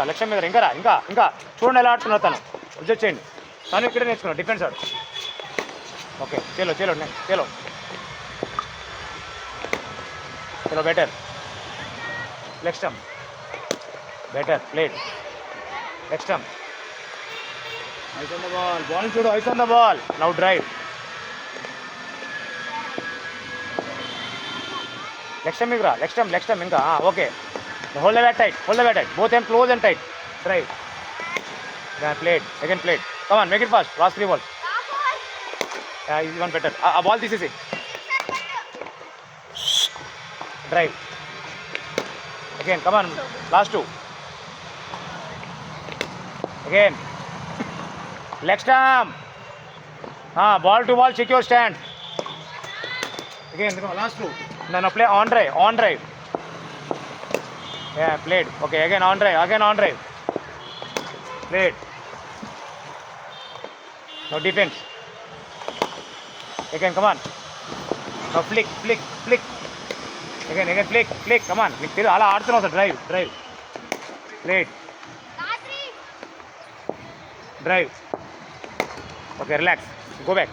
లక్ష్యం మీద ఇంకా ఇంకా ఇంకా చూడండి ఎలా ఆడుతున్నారు తను అబ్జర్వ్ చేయండి. తను ఇక్కడే నేర్చుకున్నాడు డిఫెన్స్ ఆడు. ఓకే చలో చలో చలో చలో better next time better played next time eyes on the ball ball చూడు eyes on the ball now drive next time ఇంకా okay hold the bat tight both them close and tight drive played again played come on make it fast last 3 balls is one better ఆ ball తీసేసి drive again come on last 2 again next time ball to ball check your stand again last 2 no play on drive yeah played okay again on drive played no defense again come on now flick again flick come on నీకు తెలియదు అలా ఆడుతున్నావు sir drive played drive okay relax go back